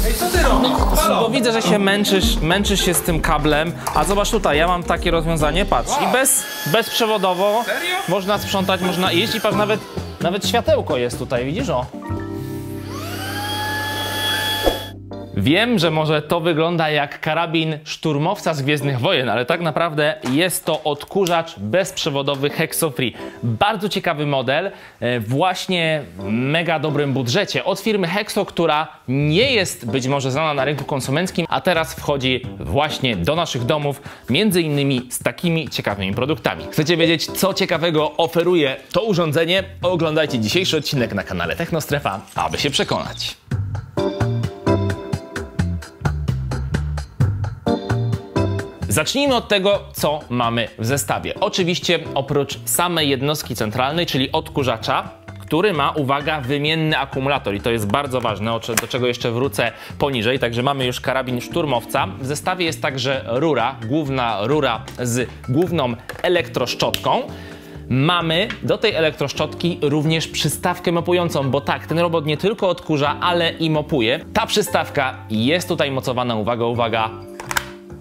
Ej, co ty robisz? Bo widzę, że się męczysz się z tym kablem, a zobacz tutaj, ja mam takie rozwiązanie, patrz, i bezprzewodowo. Serio? Można sprzątać, można iść i patrz, nawet światełko jest tutaj, widzisz, o. Wiem, że może to wygląda jak karabin szturmowca z Gwiezdnych Wojen, ale tak naprawdę jest to odkurzacz bezprzewodowy Hexofree. Bardzo ciekawy model, właśnie w mega dobrym budżecie od firmy Hexo, która nie jest być może znana na rynku konsumenckim, a teraz wchodzi właśnie do naszych domów, między innymi z takimi ciekawymi produktami. Chcecie wiedzieć, co ciekawego oferuje to urządzenie? Oglądajcie dzisiejszy odcinek na kanale Technostrefa, aby się przekonać. Zacznijmy od tego, co mamy w zestawie. Oczywiście oprócz samej jednostki centralnej, czyli odkurzacza, który ma, uwaga, wymienny akumulator i to jest bardzo ważne, do czego jeszcze wrócę poniżej. Także mamy już karabin szturmowca. W zestawie jest także rura, główna rura z główną elektroszczotką. Mamy do tej elektroszczotki również przystawkę mopującą, bo tak, ten robot nie tylko odkurza, ale i mopuje. Ta przystawka jest tutaj mocowana, uwaga,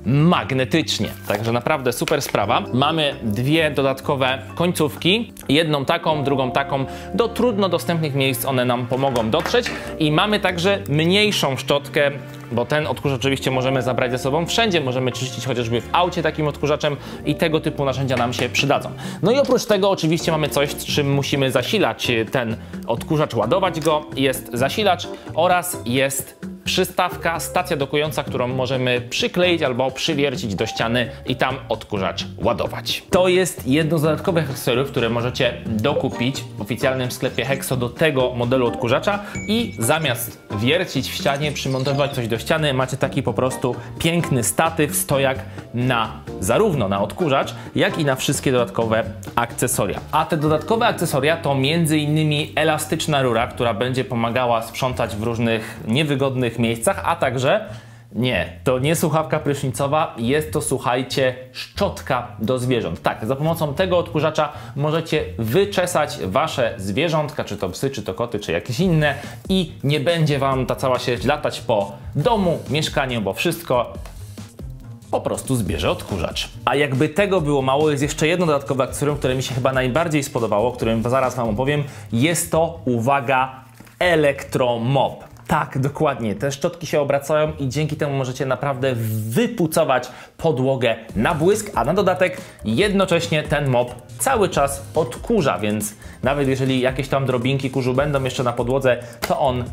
magnetycznie. Także naprawdę super sprawa. Mamy dwie dodatkowe końcówki. Jedną taką, drugą taką. Do trudno dostępnych miejsc one nam pomogą dotrzeć. I mamy także mniejszą szczotkę, bo ten odkurzacz oczywiście możemy zabrać ze sobą wszędzie. Możemy czyścić chociażby w aucie takim odkurzaczem i tego typu narzędzia nam się przydadzą. No i oprócz tego oczywiście mamy coś, z czym musimy zasilać ten odkurzacz, ładować go. Jest zasilacz oraz jest przystawka, stacja dokująca, którą możemy przykleić albo przywiercić do ściany i tam odkurzacz ładować. To jest jedno z dodatkowych akcesoriów, które możecie dokupić w oficjalnym sklepie Hexo do tego modelu odkurzacza i zamiast wiercić w ścianie, przymontować coś do ściany, macie taki po prostu piękny statyw, stojak zarówno na odkurzacz, jak i na wszystkie dodatkowe akcesoria. A te dodatkowe akcesoria to m.in. elastyczna rura, która będzie pomagała sprzątać w różnych niewygodnych miejscach, a także to nie słuchawka prysznicowa, jest to, słuchajcie, szczotka do zwierząt. Tak, za pomocą tego odkurzacza możecie wyczesać wasze zwierzątka, czy to psy, czy to koty, czy jakieś inne i nie będzie wam ta cała sieć latać po domu, mieszkaniu, bo wszystko po prostu zbierze odkurzacz. A jakby tego było mało, jest jeszcze jedno dodatkowe akcesorium, które mi się chyba najbardziej spodobało, o którym zaraz wam opowiem. Jest to, uwaga, elektromop. Tak, dokładnie. Te szczotki się obracają i dzięki temu możecie naprawdę wypucować podłogę na błysk, a na dodatek jednocześnie ten mop cały czas odkurza, więc nawet jeżeli jakieś tam drobinki kurzu będą jeszcze na podłodze, to on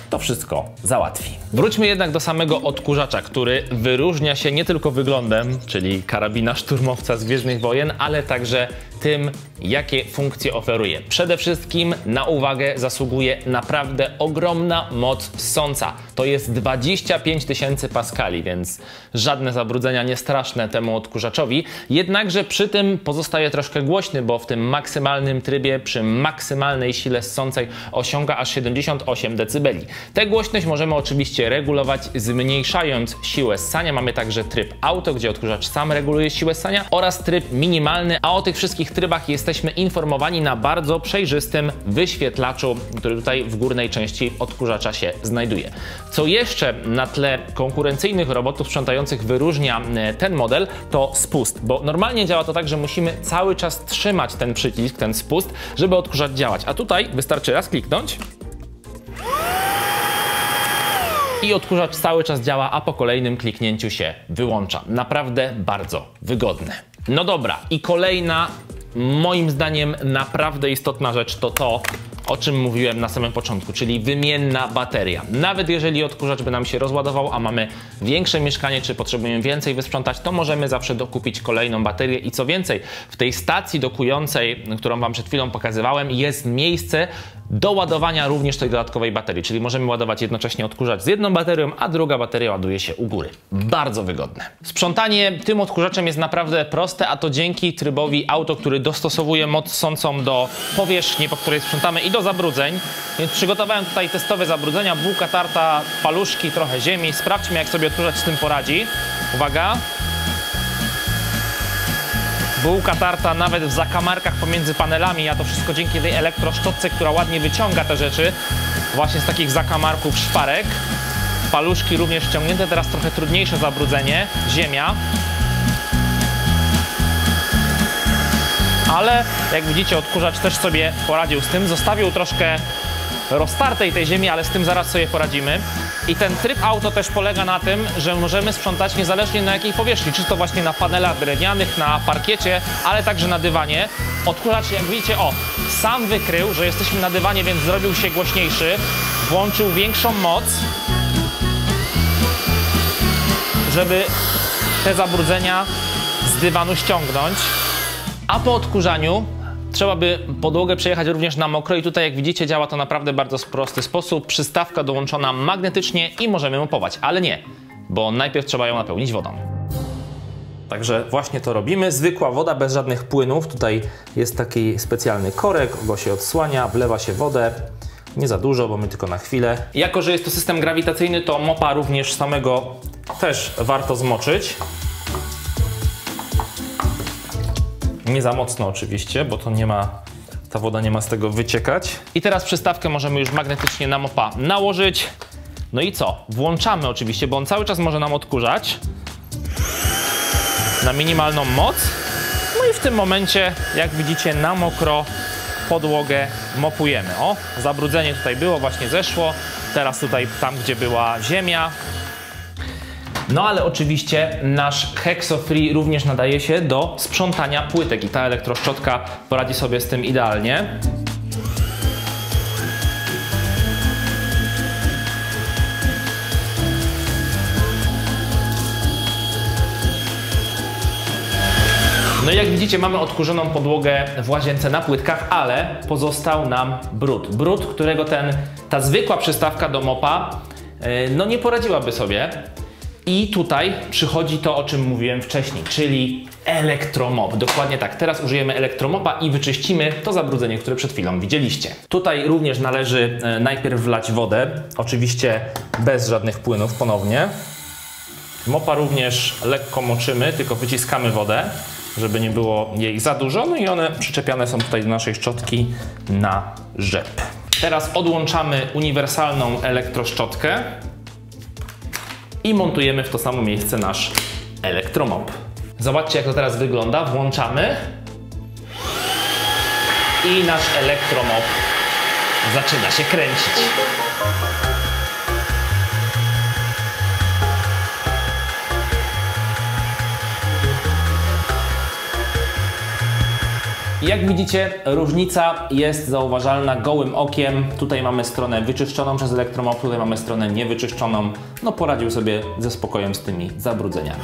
to wszystko załatwi. Wróćmy jednak do samego odkurzacza, który wyróżnia się nie tylko wyglądem, czyli karabina szturmowca z Gwiezdnych Wojen, ale także tym, jakie funkcje oferuje. Przede wszystkim na uwagę zasługuje naprawdę ogromna moc ssąca. To jest 25 000 paskali, więc żadne zabrudzenia nie straszne temu odkurzaczowi. Jednakże przy tym pozostaje troszkę głośny, bo w tym maksymalnym trybie, przy maksymalnej sile ssącej osiąga aż 78 dB. Tę głośność możemy oczywiście regulować, zmniejszając siłę ssania. Mamy także tryb auto, gdzie odkurzacz sam reguluje siłę ssania, oraz tryb minimalny, a o tych wszystkich trybach jesteśmy informowani na bardzo przejrzystym wyświetlaczu, który tutaj w górnej części odkurzacza się znajduje. Co jeszcze na tle konkurencyjnych robotów sprzątających wyróżnia ten model, to spust, bo normalnie działa to tak, że musimy cały czas trzymać ten przycisk, ten spust, żeby odkurzacz działać, a tutaj wystarczy raz kliknąć i odkurzacz cały czas działa, a po kolejnym kliknięciu się wyłącza. Naprawdę bardzo wygodne. No dobra, i kolejna, moim zdaniem naprawdę istotna rzecz to to, o czym mówiłem na samym początku, czyli wymienna bateria. Nawet jeżeli odkurzacz by nam się rozładował, a mamy większe mieszkanie, czy potrzebujemy więcej wysprzątać, to możemy zawsze dokupić kolejną baterię i co więcej, w tej stacji dokującej, którą wam przed chwilą pokazywałem, jest miejsce do ładowania również tej dodatkowej baterii, czyli możemy ładować jednocześnie odkurzacz z jedną baterią, a druga bateria ładuje się u góry. Bardzo wygodne. Sprzątanie tym odkurzaczem jest naprawdę proste, a to dzięki trybowi auto, który dostosowuje moc ssącą do powierzchni, po której sprzątamy, i do zabrudzeń. Więc przygotowałem tutaj testowe zabrudzenia, bułka tarta, paluszki, trochę ziemi. Sprawdźmy, jak sobie odkurzacz z tym poradzi. Uwaga. Bułka tarta nawet w zakamarkach pomiędzy panelami, a to wszystko dzięki tej elektroszczotce, która ładnie wyciąga te rzeczy. właśnie z takich zakamarków szparek. Paluszki również ściągnięte, teraz trochę trudniejsze zabrudzenie, ziemia. Ale jak widzicie, odkurzacz też sobie poradził z tym. Zostawił troszkę roztartej tej ziemi, ale z tym zaraz sobie poradzimy. I ten tryb auto też polega na tym, że możemy sprzątać niezależnie na jakiej powierzchni. Czy to właśnie na panelach drewnianych, na parkiecie, ale także na dywanie. Odkurzacz, jak widzicie, sam wykrył, że jesteśmy na dywanie, więc zrobił się głośniejszy. Włączył większą moc, żeby te zabrudzenia z dywanu ściągnąć. A po odkurzaniu trzeba by podłogę przejechać również na mokro i tutaj, jak widzicie, działa to naprawdę bardzo prosty sposób. Przystawka dołączona magnetycznie i możemy mopować, ale nie, bo najpierw trzeba ją napełnić wodą. Także właśnie to robimy. Zwykła woda, bez żadnych płynów. Tutaj jest taki specjalny korek, go się odsłania, wlewa się wodę. Nie za dużo, bo my tylko na chwilę. Jako że jest to system grawitacyjny, to mopa również samego też warto zmoczyć. Nie za mocno oczywiście, bo to ta woda nie ma z tego wyciekać. I teraz przystawkę możemy już magnetycznie na mopa nałożyć. No i co? Włączamy oczywiście, bo on cały czas może nam odkurzać na minimalną moc. No i w tym momencie, jak widzicie, na mokro podłogę mopujemy. Zabrudzenie tutaj było, właśnie zeszło. Teraz tutaj, tam gdzie była ziemia. No ale oczywiście nasz Hexo-Free również nadaje się do sprzątania płytek i ta elektroszczotka poradzi sobie z tym idealnie. No i jak widzicie, mamy odkurzoną podłogę w łazience na płytkach, ale pozostał nam brud. Brud, którego ta zwykła przystawka do mopa no nie poradziłaby sobie. I tutaj przychodzi to, o czym mówiłem wcześniej, czyli elektromop. Dokładnie tak. Teraz użyjemy elektromopa i wyczyścimy to zabrudzenie, które przed chwilą widzieliście. Tutaj również należy najpierw wlać wodę, oczywiście bez żadnych płynów ponownie. Mopa również lekko moczymy, tylko wyciskamy wodę, żeby nie było jej za dużo. No i one przyczepiane są tutaj do naszej szczotki na rzep. Teraz odłączamy uniwersalną elektroszczotkę i montujemy w to samo miejsce nasz elektromop. Zobaczcie, jak to teraz wygląda. Włączamy i nasz elektromop zaczyna się kręcić. Jak widzicie, różnica jest zauważalna gołym okiem. Tutaj mamy stronę wyczyszczoną przez elektromop, tutaj mamy stronę niewyczyszczoną. No poradził sobie ze spokojem z tymi zabrudzeniami.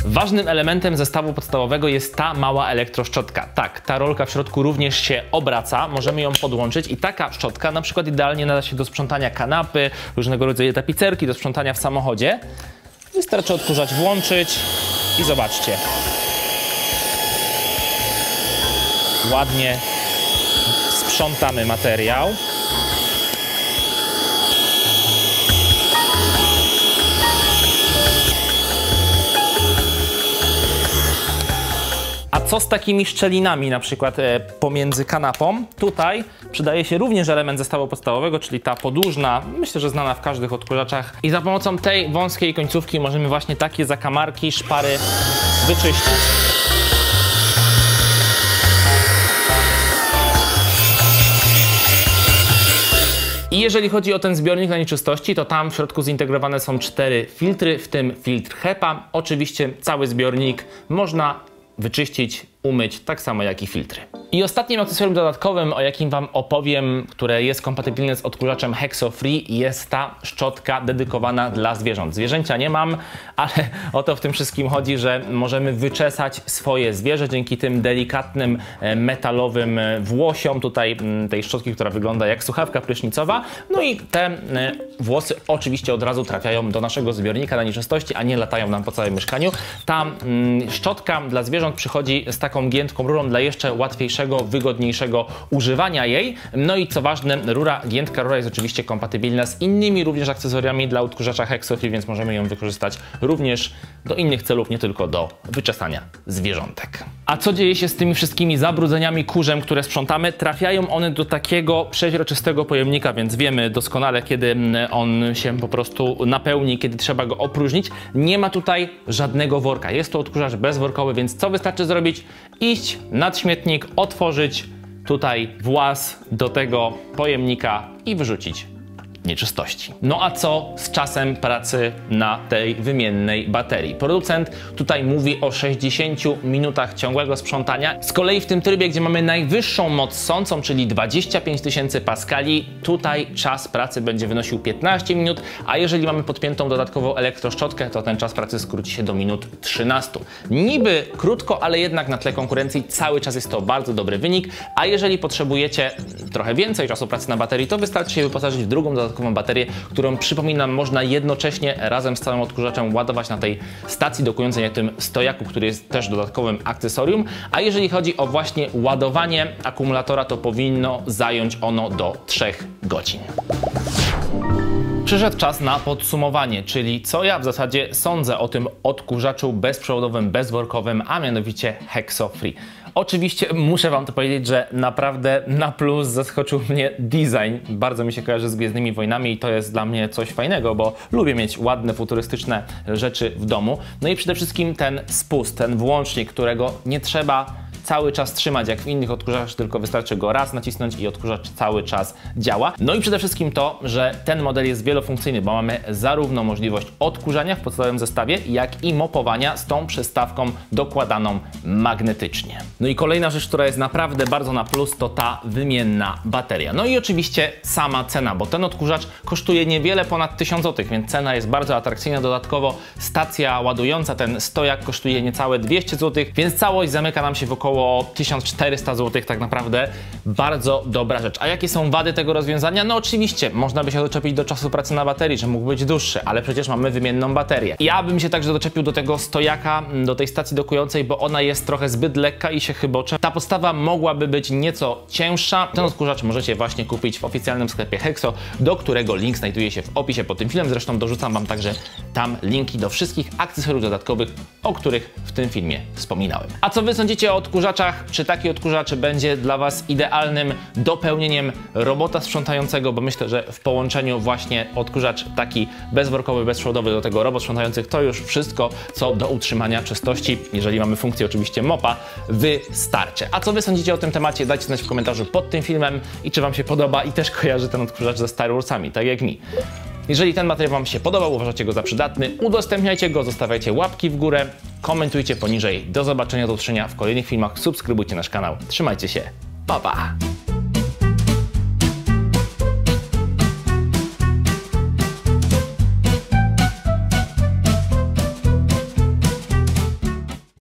Ważnym elementem zestawu podstawowego jest ta mała elektroszczotka. Tak, ta rolka w środku również się obraca, możemy ją podłączyć i taka szczotka na przykład idealnie nada się do sprzątania kanapy, różnego rodzaju tapicerki, do sprzątania w samochodzie. Wystarczy odkurzacz włączyć i zobaczcie. Ładnie sprzątamy materiał. A co z takimi szczelinami, na przykład pomiędzy kanapą? Tutaj przydaje się również element zestawu podstawowego, czyli ta podłużna, myślę, że znana w każdych odkurzaczach. I za pomocą tej wąskiej końcówki możemy właśnie takie zakamarki, szpary wyczyścić. I jeżeli chodzi o ten zbiornik na nieczystości, to tam w środku zintegrowane są 4 filtry, w tym filtr HEPA. Oczywiście cały zbiornik można wyczyścić, umyć, tak samo jak i filtry. I ostatnim akcesorium dodatkowym, o jakim Wam opowiem, które jest kompatybilne z odkurzaczem Hexo-Free, jest ta szczotka dedykowana dla zwierząt. Zwierzęcia nie mam, ale o to w tym wszystkim chodzi, że możemy wyczesać swoje zwierzę dzięki tym delikatnym metalowym włosiom tutaj tej szczotki, która wygląda jak słuchawka prysznicowa. No i te włosy oczywiście od razu trafiają do naszego zbiornika na nieczystości, a nie latają nam po całym mieszkaniu. Ta szczotka dla zwierząt przychodzi z taką giętką rurą dla jeszcze łatwiejszego, wygodniejszego używania jej. No i co ważne, giętka rura jest oczywiście kompatybilna z innymi również akcesoriami dla odkurzacza Hexofree, więc możemy ją wykorzystać również do innych celów, nie tylko do wyczesania zwierzątek. A co dzieje się z tymi wszystkimi zabrudzeniami kurzem, które sprzątamy? Trafiają one do takiego przeźroczystego pojemnika, więc wiemy doskonale, kiedy on się po prostu napełni, kiedy trzeba go opróżnić. Nie ma tutaj żadnego worka. Jest to odkurzacz bezworkowy, więc co wystarczy zrobić? Iść nad śmietnik, otworzyć tutaj włas do tego pojemnika i wyrzucić nieczystości. No a co z czasem pracy na tej wymiennej baterii? Producent tutaj mówi o 60 minutach ciągłego sprzątania. Z kolei w tym trybie, gdzie mamy najwyższą moc sącą, czyli 25 000 paskali, tutaj czas pracy będzie wynosił 15 minut, a jeżeli mamy podpiętą dodatkową elektroszczotkę, to ten czas pracy skróci się do minut 13. Niby krótko, ale jednak na tle konkurencji cały czas jest to bardzo dobry wynik, a jeżeli potrzebujecie trochę więcej czasu pracy na baterii, to wystarczy się wyposażyć w drugą dodatkową baterię, którą, przypominam, można jednocześnie razem z całym odkurzaczem ładować na tej stacji dokującej, na tym stojaku, który jest też dodatkowym akcesorium. A jeżeli chodzi o właśnie ładowanie akumulatora, to powinno zająć ono do 3 godzin. Przyszedł czas na podsumowanie, czyli co ja w zasadzie sądzę o tym odkurzaczu bezprzewodowym, bezworkowym, a mianowicie Hexofree. Oczywiście muszę Wam to powiedzieć, że naprawdę na plus zaskoczył mnie design. Bardzo mi się kojarzy z Gwiezdnymi Wojnami i to jest dla mnie coś fajnego, bo lubię mieć ładne, futurystyczne rzeczy w domu. No i przede wszystkim ten spust, ten włącznik, którego nie trzeba cały czas trzymać jak w innych odkurzaczach, tylko wystarczy go raz nacisnąć i odkurzacz cały czas działa. No i przede wszystkim to, że ten model jest wielofunkcyjny, bo mamy zarówno możliwość odkurzania w podstawowym zestawie, jak i mopowania z tą przystawką dokładaną magnetycznie. No i kolejna rzecz, która jest naprawdę bardzo na plus, to ta wymienna bateria. No i oczywiście sama cena, bo ten odkurzacz kosztuje niewiele ponad 1000 zł, więc cena jest bardzo atrakcyjna. Dodatkowo stacja ładująca, ten stojak kosztuje niecałe 200 zł, więc całość zamyka nam się w około 1400 zł, tak naprawdę bardzo dobra rzecz. A jakie są wady tego rozwiązania? No oczywiście, można by się doczepić do czasu pracy na baterii, że mógł być dłuższy, ale przecież mamy wymienną baterię. Ja bym się także doczepił do tego stojaka, do tej stacji dokującej, bo ona jest trochę zbyt lekka i się chybocze. Ta podstawa mogłaby być nieco cięższa. Ten odkurzacz możecie właśnie kupić w oficjalnym sklepie Hexo, do którego link znajduje się w opisie pod tym filmem. Zresztą dorzucam Wam także tam linki do wszystkich akcesoriów dodatkowych, o których w tym filmie wspominałem. A co Wy sądzicie o odkurzaczach? Czy taki odkurzacz będzie dla Was idealnym dopełnieniem robota sprzątającego? Bo myślę, że w połączeniu właśnie odkurzacz taki bezworkowy, bezprzewodowy do tego robot sprzątających to już wszystko, co do utrzymania czystości, jeżeli mamy funkcję oczywiście mopa, wystarczy. A co Wy sądzicie o tym temacie? Dajcie znać w komentarzu pod tym filmem i czy Wam się podoba i też kojarzy ten odkurzacz ze Star Warsami, tak jak mi. Jeżeli ten materiał Wam się podobał, uważacie go za przydatny, udostępniajcie go, zostawiajcie łapki w górę, komentujcie poniżej. Do zobaczenia, do usłyszenia w kolejnych filmach, subskrybujcie nasz kanał. Trzymajcie się, pa pa!